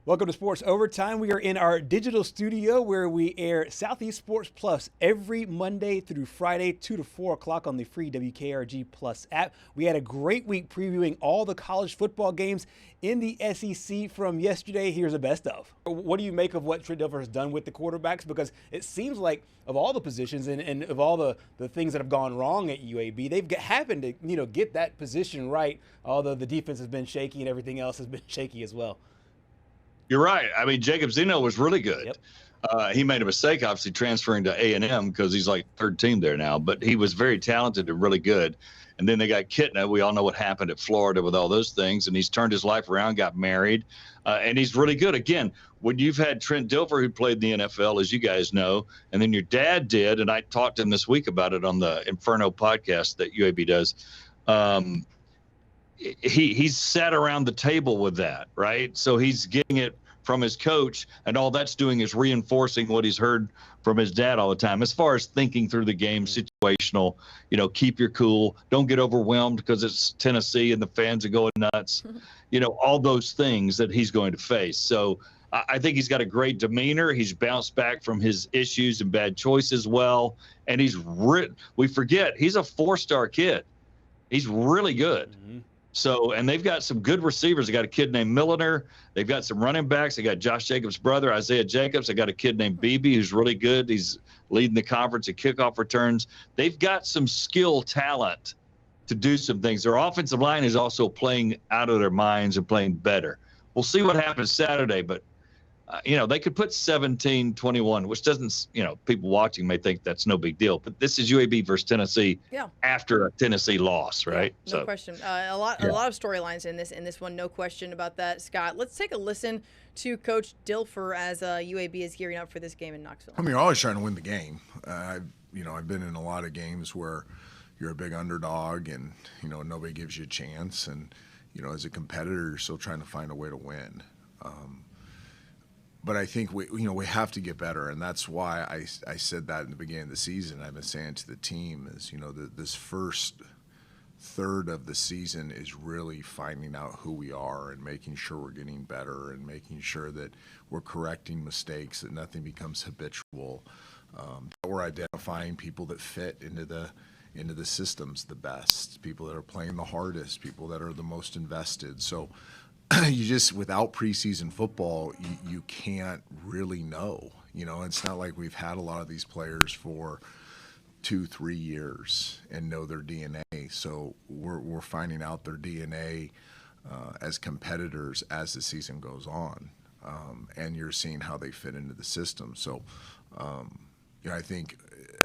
Welcome to Sports Overtime. We are in our digital studio where we air Southeast Sports Plus every Monday through Friday, 2 to 4 o'clock on the free WKRG Plus app. We had a great week previewing all the college football games in the SEC from yesterday. Here's a best of. What do you make of what Trent Dilfer has done with the quarterbacks? Because it seems like of all the positions and of all the things that have gone wrong at UAB, they've happened to get that position right, although the defense has been shaky and everything else has been shaky as well. You're right. I mean, Jacob Zeno was really good. Yep. He made a mistake, obviously, transferring to A&M because he's like third team there now. But he was very talented and really good. And then they got Kitna. We all know what happened at Florida with all those things. And he's turned his life around, got married, and he's really good. Again, when you've had Trent Dilfer, who played in the NFL, as you guys know, and then your dad did, and I talked to him this week about it on the Inferno podcast that UAB does. He's sat around the table with that, right? So he's getting it from his coach, and all that's doing is reinforcing what he's heard from his dad all the time. As far as thinking through the game, situational, keep your cool, don't get overwhelmed because it's Tennessee and the fans are going nuts, all those things that he's going to face. So I think he's got a great demeanor. He's bounced back from his issues and bad choices well, and we forget he's a 4-star kid. He's really good. Mm-hmm. So, and they've got some good receivers. They got a kid named Milliner. They've got some running backs. They got Josh Jacobs' brother, Isaiah Jacobs. They got a kid named Beebe who's really good. He's leading the conference at kickoff returns. They've got some skill talent to do some things. Their offensive line is also playing out of their minds and playing better. We'll see what happens Saturday, but they could put 17-21, which doesn't, people watching may think that's no big deal. But this is UAB versus Tennessee after a Tennessee loss, right? No question. A lot of storylines in this one, no question about that, Scott. Let's take a listen to Coach Dilfer as UAB is gearing up for this game in Knoxville. I mean, you're always trying to win the game. I've been in a lot of games where you're a big underdog and, nobody gives you a chance. And, as a competitor, you're still trying to find a way to win. But I think we have to get better, and that's why I said that in the beginning of the season. I've been saying to the team is, this first third of the season is really finding out who we are and making sure we're getting better and making sure that we're correcting mistakes, that nothing becomes habitual, that we're identifying people that fit into the systems the best, people that are playing the hardest, people that are the most invested. So you just, without preseason football, you can't really know. It's not like we've had a lot of these players for 2-3 years and know their DNA. So we're finding out their DNA as competitors as the season goes on, and you're seeing how they fit into the system. So I think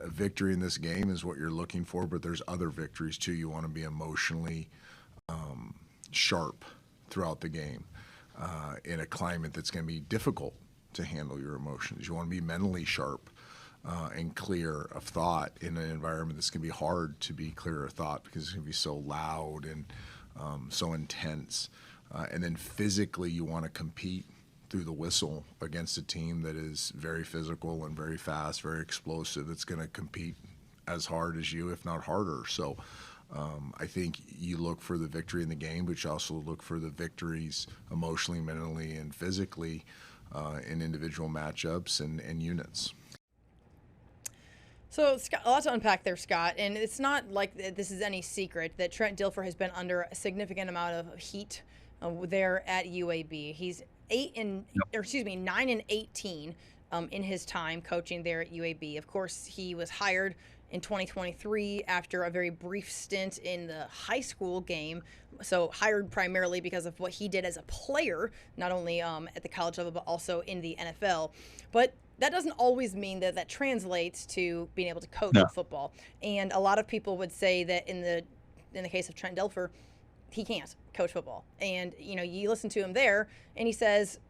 a victory in this game is what you're looking for, but there's other victories too. You want to be emotionally sharp throughout the game in a climate that's going to be difficult to handle your emotions. You want to be mentally sharp and clear of thought in an environment that's going to be hard to be clear of thought because it's going to be so loud and so intense. And then physically you want to compete through the whistle against a team that is very physical and very fast, very explosive. That's going to compete as hard as you, if not harder. So I think you look for the victory in the game, but you also look for the victories emotionally, mentally, and physically in individual matchups and units. So, Scott, a lot to unpack there, Scott, and it's not like this is any secret that Trent Dilfer has been under a significant amount of heat there at UAB. He's 9-18 in his time coaching there at UAB. Of course, he was hired in 2023 after a very brief stint in the high school game. So hired primarily because of what he did as a player, not only at the college level, but also in the NFL. But that doesn't always mean that translates to being able to coach football. And a lot of people would say that in the case of Trent Dilfer, he can't coach football. And, you listen to him there and he says,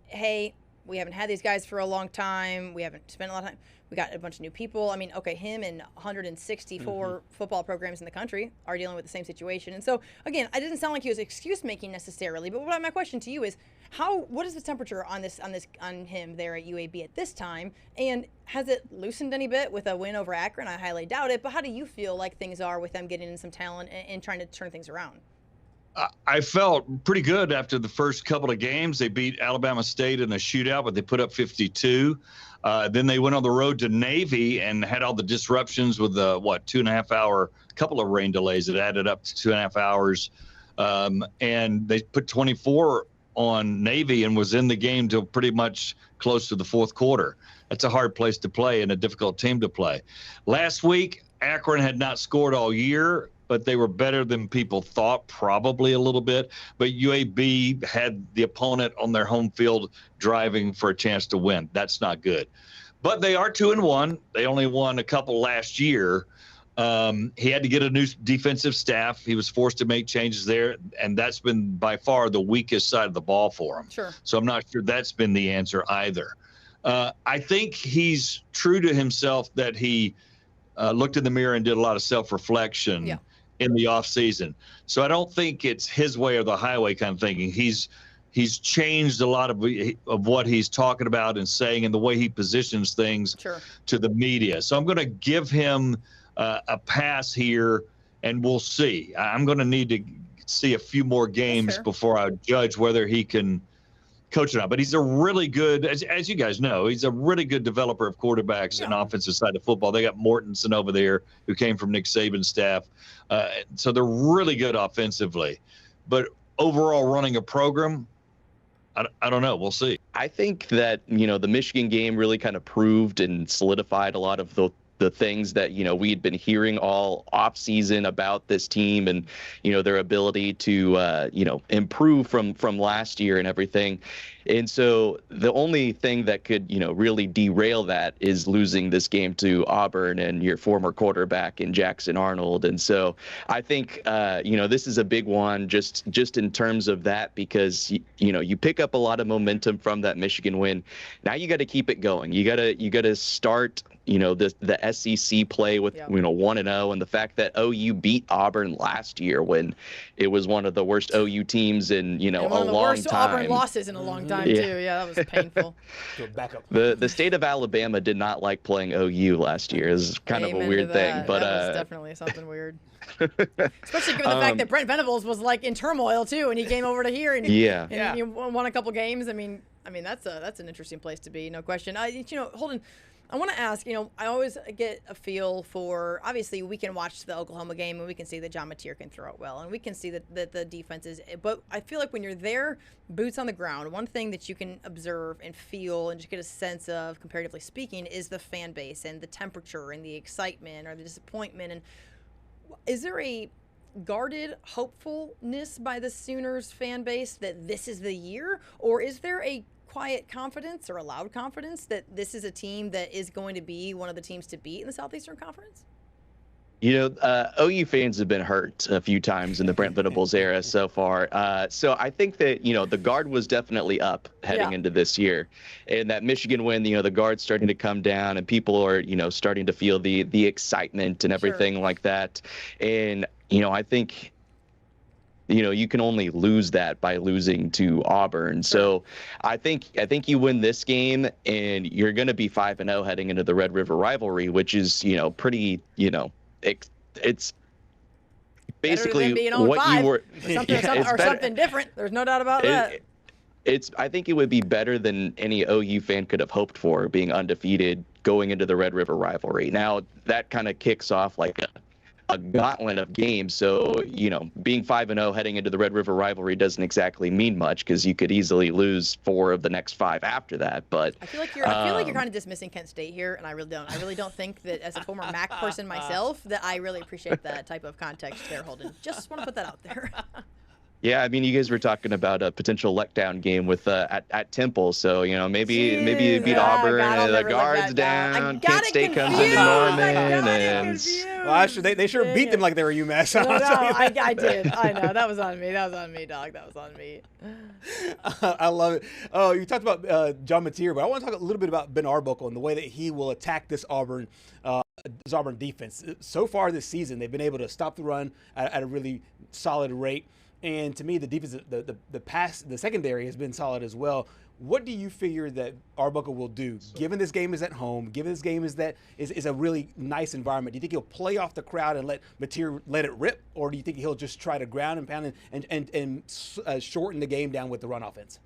hey, we haven't had these guys for a long time. We haven't spent a lot of time. We got a bunch of new people. I mean, okay, him and 164 football programs in the country are dealing with the same situation. And so, again, it didn't sound like he was excuse making necessarily. But my question to you is, what is the temperature on him there at UAB at this time? And has it loosened any bit with a win over Akron? I highly doubt it. But how do you feel like things are with them getting in some talent and trying to turn things around? I felt pretty good after the first couple of games. They beat Alabama State in a shootout, but they put up 52. Then they went on the road to Navy and had all the disruptions with the 2.5 hour, couple of rain delays that added up to 2.5 hours. And they put 24 on Navy and was in the game till pretty much close to the fourth quarter. That's a hard place to play and a difficult team to play. Last week, Akron had not scored all year, but they were better than people thought, probably a little bit. But UAB had the opponent on their home field driving for a chance to win. That's not good. But they are 2-1. They only won a couple last year. He had to get a new defensive staff. He was forced to make changes there, and that's been by far the weakest side of the ball for him. Sure. So I'm not sure that's been the answer either. I think he's true to himself that he looked in the mirror and did a lot of self-reflection in the offseason. So I don't think it's his way or the highway kind of thinking. He's changed a lot of what he's talking about and saying and the way he positions things to the media. So I'm going to give him a pass here, and we'll see. I'm going to need to see a few more games before I judge whether he can coach or not. But he's a really good, as you guys know, he's a really good developer of quarterbacks and offensive side of football. They got Mortensen over there who came from Nick Saban's staff. So they're really good offensively. But overall running a program, I don't know. We'll see. I think that, the Michigan game really kind of proved and solidified a lot of the things that, we had been hearing all off season about this team and, their ability to, improve from last year and everything. And so the only thing that could, really derail that is losing this game to Auburn and your former quarterback in Jackson Arnold. And so I think, this is a big one just in terms of that, because, you pick up a lot of momentum from that Michigan win. Now you got to keep it going. You got to start, the SEC play with, 1-0, and the fact that OU beat Auburn last year when it was one of the worst OU teams in, a long time. One of the worst Auburn losses in a long time, too. Yeah, that was painful. Back up. The state of Alabama did not like playing OU last year. It was kind of a weird thing. But that was definitely something weird. Especially given the fact that Brent Venables was like in turmoil too, and he came over to here and he won a couple games. I mean that's an interesting place to be, no question. Holden, I want to ask, I always get a feel for, obviously we can watch the Oklahoma game and we can see that John Mateer can throw it well, and we can see that the defense is, but I feel like when you're there, boots on the ground, one thing that you can observe and feel and just get a sense of, comparatively speaking, is the fan base and the temperature and the excitement or the disappointment. And is there a guarded hopefulness by the Sooners fan base that this is the year, or is there a quiet confidence or a loud confidence that this is a team that is going to be one of the teams to beat in the Southeastern Conference? OU fans have been hurt a few times in the Brent Venables era so far. So I think that, the guard was definitely up heading into this year. And that Michigan win, the guard's starting to come down and people are, starting to feel the excitement and everything like that. And, I think, you can only lose that by losing to Auburn. So I think you win this game and you're going to be 5-0 heading into the Red River rivalry, which is, pretty, it's basically what you were something different. There's no doubt about that. I think it would be better than any OU fan could have hoped for, being undefeated going into the Red River rivalry. Now that kind of kicks off like a gauntlet of games. So, being 5-0 heading into the Red River rivalry doesn't exactly mean much, because you could easily lose 4 of the next 5 after that. But I feel like you're kind of dismissing Kent State here, and I really don't. I really don't think that, as a former MAC person myself, that I really appreciate that type of context there, Holden. Just want to put that out there. Yeah, I mean, you guys were talking about a potential letdown game with at Temple, so maybe you beat Auburn, and the guard's down, Kent State comes into Norman, and well, actually, they sure beat them like they were UMass. No, I did. I know, that was on me. That was on me, dog. That was on me. I love it. Oh, you talked about John Mateer, but I want to talk a little bit about Ben Arbuckle and the way that he will attack this Auburn defense. So far this season, they've been able to stop the run at a really solid rate. And to me, the defense, the secondary has been solid as well. What do you figure that Arbuckle will do, given this game is at home, given this game is a really nice environment? Do you think he'll play off the crowd and let it rip, or do you think he'll just try to ground and pound and shorten the game down with the run offense?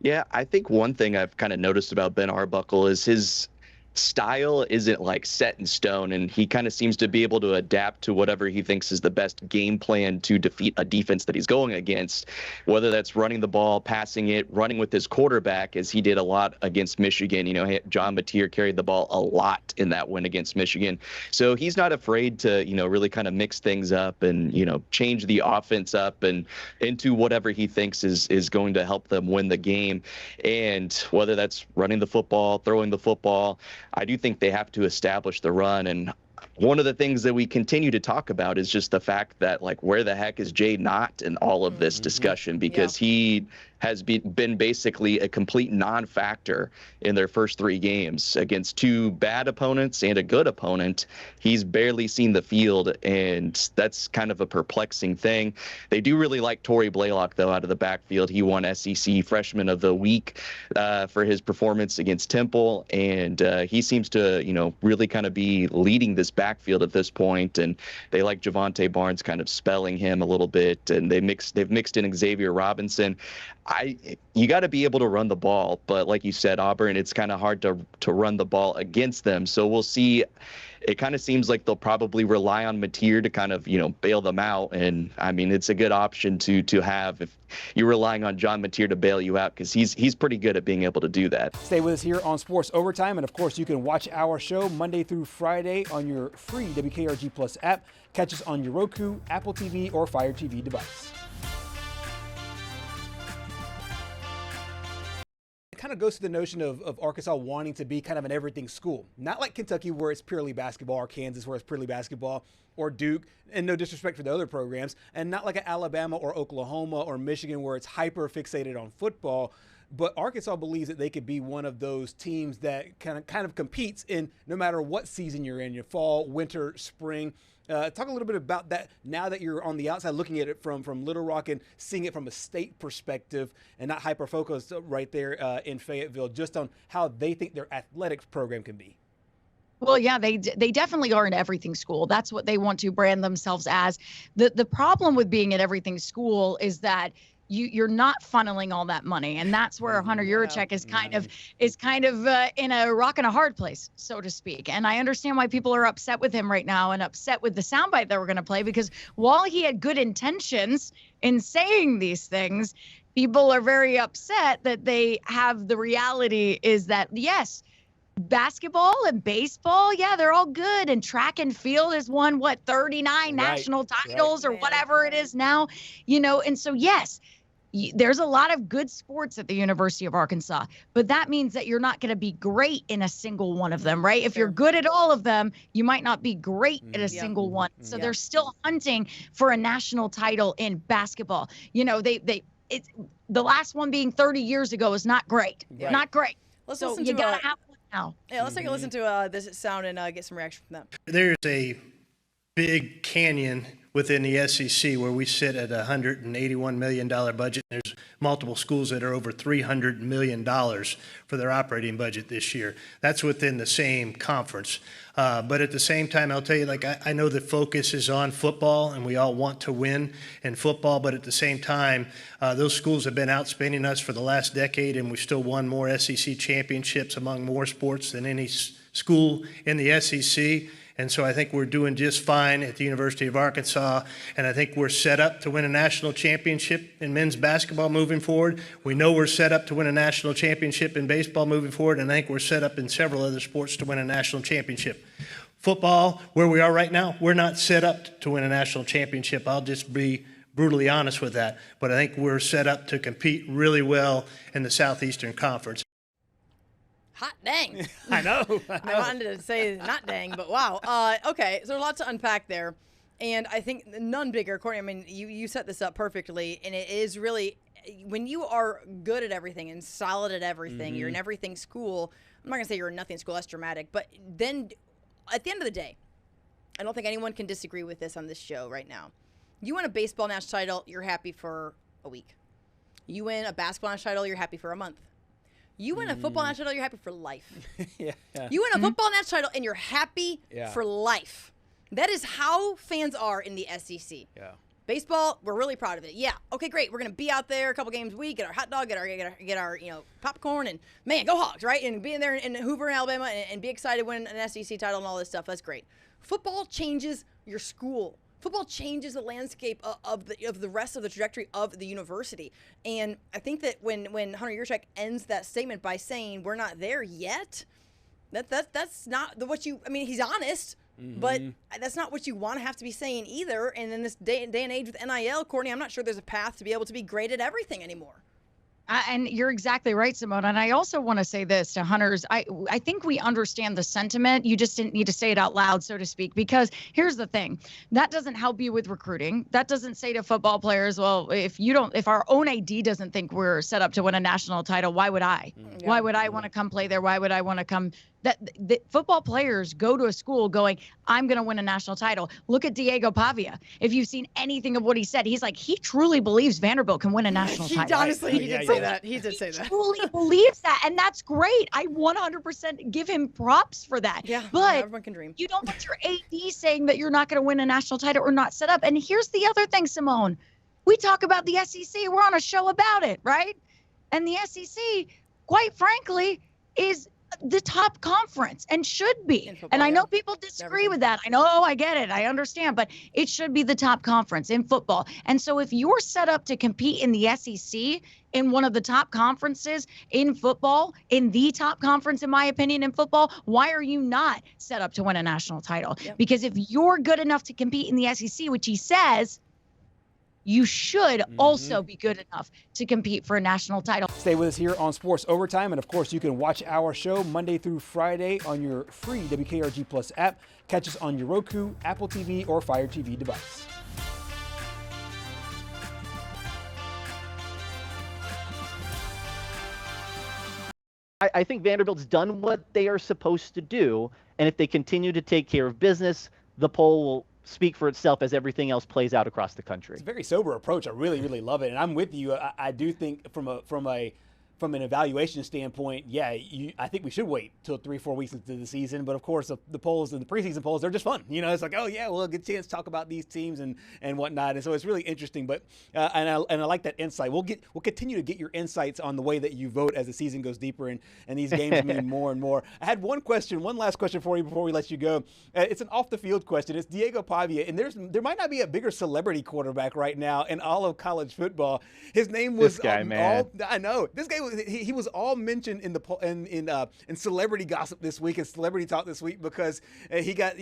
Yeah, I think one thing I've kind of noticed about Ben Arbuckle is his style isn't like set in stone, and he kind of seems to be able to adapt to whatever he thinks is the best game plan to defeat a defense that he's going against, whether that's running the ball, passing it, running with his quarterback, as he did a lot against Michigan. John Mateer carried the ball a lot in that win against Michigan. So he's not afraid to, really kind of mix things up and, change the offense up and into whatever he thinks is going to help them win the game. And whether that's running the football, throwing the football, I do think they have to establish the run. And one of the things that we continue to talk about is just the fact that, like, where the heck is Jay Knott in all of this discussion? Because he has been basically a complete non-factor in their first 3 games against 2 bad opponents and a good opponent. He's barely seen the field, and that's kind of a perplexing thing. They do really like Torrey Blaylock, though, out of the backfield. He won SEC Freshman of the Week for his performance against Temple, and he seems to, really kind of be leading this backfield at this point. And they like Javonte Barnes kind of spelling him a little bit, and they've mixed in Xavier Robinson. You got to be able to run the ball, but like you said, Auburn, it's kind of hard to run the ball against them. So we'll see. It kind of seems like they'll probably rely on Mateer to kind of, bail them out. And I mean, it's a good option to have if you're relying on John Mateer to bail you out, because he's pretty good at being able to do that. Stay with us here on Sports Overtime. And of course, you can watch our show Monday through Friday on your free WKRG Plus app. Catch us on your Roku, Apple TV, or Fire TV device. Kind of goes to the notion of Arkansas wanting to be kind of an everything school. Not like Kentucky, where it's purely basketball, or Kansas, where it's purely basketball, or Duke, and no disrespect for the other programs, and not like an Alabama or Oklahoma or Michigan, where it's hyper fixated on football. But Arkansas believes that they could be one of those teams that kind of competes in no matter what season you're in, your fall, winter, spring. Talk a little bit about that now that you're on the outside looking at it from Little Rock and seeing it from a state perspective and not hyper-focused right there in Fayetteville, just on how they think their athletics program can be. Well, yeah, they definitely are an everything school. That's what they want to brand themselves as. The problem with being an everything school is that you're not funneling all that money, and that's where Hunter Yurachek is kind of in a rock and a hard place, so to speak. And I understand why people are upset with him right now and upset with the soundbite that we're going to play, because while he had good intentions in saying these things, people are very upset that they have the reality is that, yes, basketball and baseball, yeah, they're all good. And track and field has won, 39 national titles or whatever it is now, and so, yes, there's a lot of good sports at the University of Arkansas, but that means that you're not going to be great in a single one of them, right? If you're good at all of them, you might not be great at a single one. So they're still hunting for a national title in basketball. The last one being 30 years ago is not great. Not great. Let's so listen you to got to have one now. Yeah, let's take a listen to this sound and get some reaction from them. There's a big canyon within the SEC where we sit at a $181 million budget. There's multiple schools that are over $300 million for their operating budget this year. That's within the same conference. But at the same time, I'll tell you, I know the focus is on football and we all want to win in football, but at the same time, those schools have been outspending us for the last decade, and we've still won more SEC championships among more sports than any school in the SEC. And so I think we're doing just fine at the University of Arkansas, and I think we're set up to win a national championship in men's basketball moving forward. We know we're set up to win a national championship in baseball moving forward, and I think we're set up in several other sports to win a national championship. Football, where we are right now, we're not set up to win a national championship. I'll just be brutally honest with that. But I think we're set up to compete really well in the Southeastern Conference. Hot dang. I know. I wanted to say not dang, but wow. Okay, so there's a lot to unpack there. And I think none bigger, Courtney, I mean, you set this up perfectly. And it is really, when you are good at everything and solid at everything, you're in everything school. I'm not going to say you're in nothing school. That's dramatic. But then at the end of the day, I don't think anyone can disagree with this on this show right now. You win a baseball national title, you're happy for a week. You win a basketball national title, you're happy for a month. You win a football national title, you're happy for life. Yeah. You win a football national title, and you're happy Yeah. for life. That is how fans are in the SEC. Yeah. Baseball, we're really proud of it. Yeah, okay, great. We're gonna be out there a couple games a week, get our hot dog, get our popcorn, and man, go Hogs, right? And be in there in Hoover, Alabama, and be excited to win an SEC title and all this stuff. That's great. Football changes your school. Football changes the landscape of the rest of the trajectory of the university. And I think that when Hunter Yurchak ends that statement by saying we're not there yet, that's not what you. I mean, he's honest. But that's not what you want to have to be saying either. And in this day and age with NIL, Courtney, I'm not sure there's a path to be able to be great at everything anymore. And you're exactly right, Simone. And I also want to say this to Hunters. I think we understand the sentiment. You just didn't need to say it out loud, so to speak, because here's the thing. That doesn't help you with recruiting. That doesn't say to football players, well, if our own AD doesn't think we're set up to win a national title, why would I? Yeah. Why would I want to come play there? Why would I want to come? That football players go to a school going, I'm going to win a national title. Look at Diego Pavia. If you've seen anything of what he said, he's like, he truly believes Vanderbilt can win a national title. Honestly, he did say that. He did say that. He truly believes that, and that's great. I 100% give him props for that. Yeah, but everyone can dream. You don't want your AD saying that you're not going to win a national title or not set up. And here's the other thing, Simone. We talk about the SEC. We're on a show about it, right? And the SEC, quite frankly, is the top conference and should be. Football, and I know people disagree with that. I know, I get it. I understand, but it should be the top conference in football. And so if you're set up to compete in the SEC in one of the top conferences in football, in the top conference, in my opinion, in football, why are you not set up to win a national title? Yep. Because if you're good enough to compete in the SEC, which he says, you should also be good enough to compete for a national title. Stay with us here on Sports Overtime. And of course, you can watch our show Monday through Friday on your free WKRG Plus app. Catch us on your Roku, Apple TV, or Fire TV device. I think Vanderbilt's done what they are supposed to do. And if they continue to take care of business, the poll will speak for itself as everything else plays out across the country. It's a very sober approach. I really, really love it. And I'm with you. I do think from an evaluation standpoint, I think we should wait till 3-4 weeks into the season. But of course, the polls and the preseason polls, they're just fun. You know, it's like, oh yeah, well, a good chance to talk about these teams and whatnot. And so it's really interesting. But and I like that insight. We'll continue to get your insights on the way that you vote as the season goes deeper and these games mean more and more. I had one last question for you before we let you go. It's an off the field question. It's Diego Pavia, and there might not be a bigger celebrity quarterback right now in all of college football. His name was this guy, man. I know this guy. He was all mentioned in celebrity gossip this week and celebrity talk this week because he got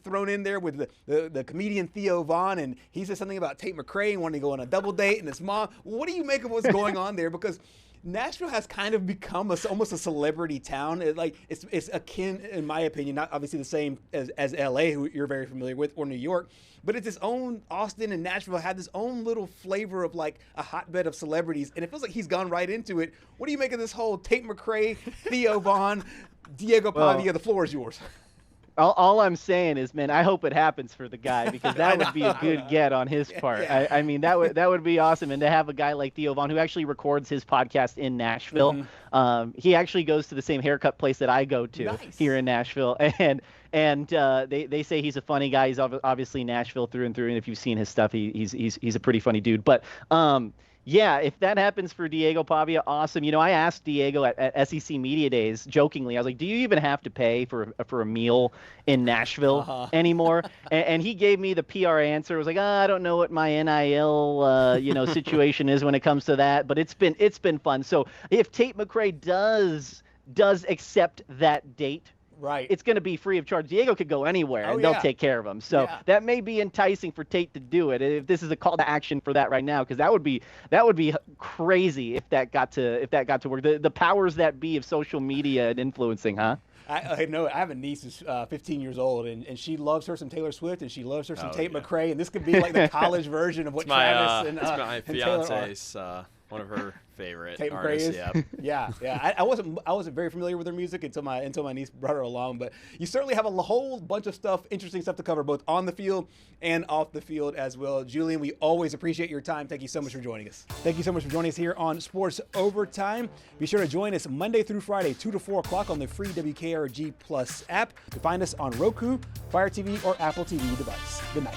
thrown in there with the comedian Theo Vaughn, and he said something about Tate McRae and wanting to go on a double date and his mom. What do you make of what's going on there? Because Nashville has kind of become almost a celebrity town. It's akin, in my opinion, not obviously the same as LA, who you're very familiar with, or New York, but it's its own. Austin and Nashville have this own little flavor of like a hotbed of celebrities, and it feels like he's gone right into it. What do you make of this whole Tate McRae, Theo Vaughn, Diego Pavia? The floor is yours. All I'm saying is, man, I hope it happens for the guy because that would be a good get on his part. Yeah. I mean, that would be awesome. And to have a guy like Theo Vaughn, who actually records his podcast in Nashville, he actually goes to the same haircut place that I go to here in Nashville. And they say he's a funny guy. He's obviously Nashville through and through. And if you've seen his stuff, he's a pretty funny dude. But yeah, if that happens for Diego Pavia, awesome. I asked Diego at SEC Media Days jokingly, I was like, do you even have to pay for a meal in Nashville anymore? And he gave me the PR answer. It was like, I don't know what my NIL situation is when it comes to that, but it's been fun. So if Tate McRae does accept that date, right, it's going to be free of charge. Diego could go anywhere, and they'll take care of him. So that may be enticing for Tate to do it. If this is a call to action for that right now, because that would be crazy if that got to work. The powers that be of social media and influencing, huh? I know. I have a niece who's 15 years old, and she loves her some Taylor Swift, and she loves her some Tate McRae, and this could be like the college version of what Travis and it's my and Taylor are. fiance's one of her favorite Tate artists. McRae is? Yeah. Yeah. I wasn't very familiar with her music until my niece brought her along. But you certainly have a whole bunch of stuff, interesting stuff to cover, both on the field and off the field as well. Julian, we always appreciate your time. Thank you so much for joining us. Thank you so much for joining us here on Sports Overtime. Be sure to join us Monday through Friday, 2 to 4 o'clock on the free WKRG Plus app. You find us on Roku, Fire TV, or Apple TV device. Good night.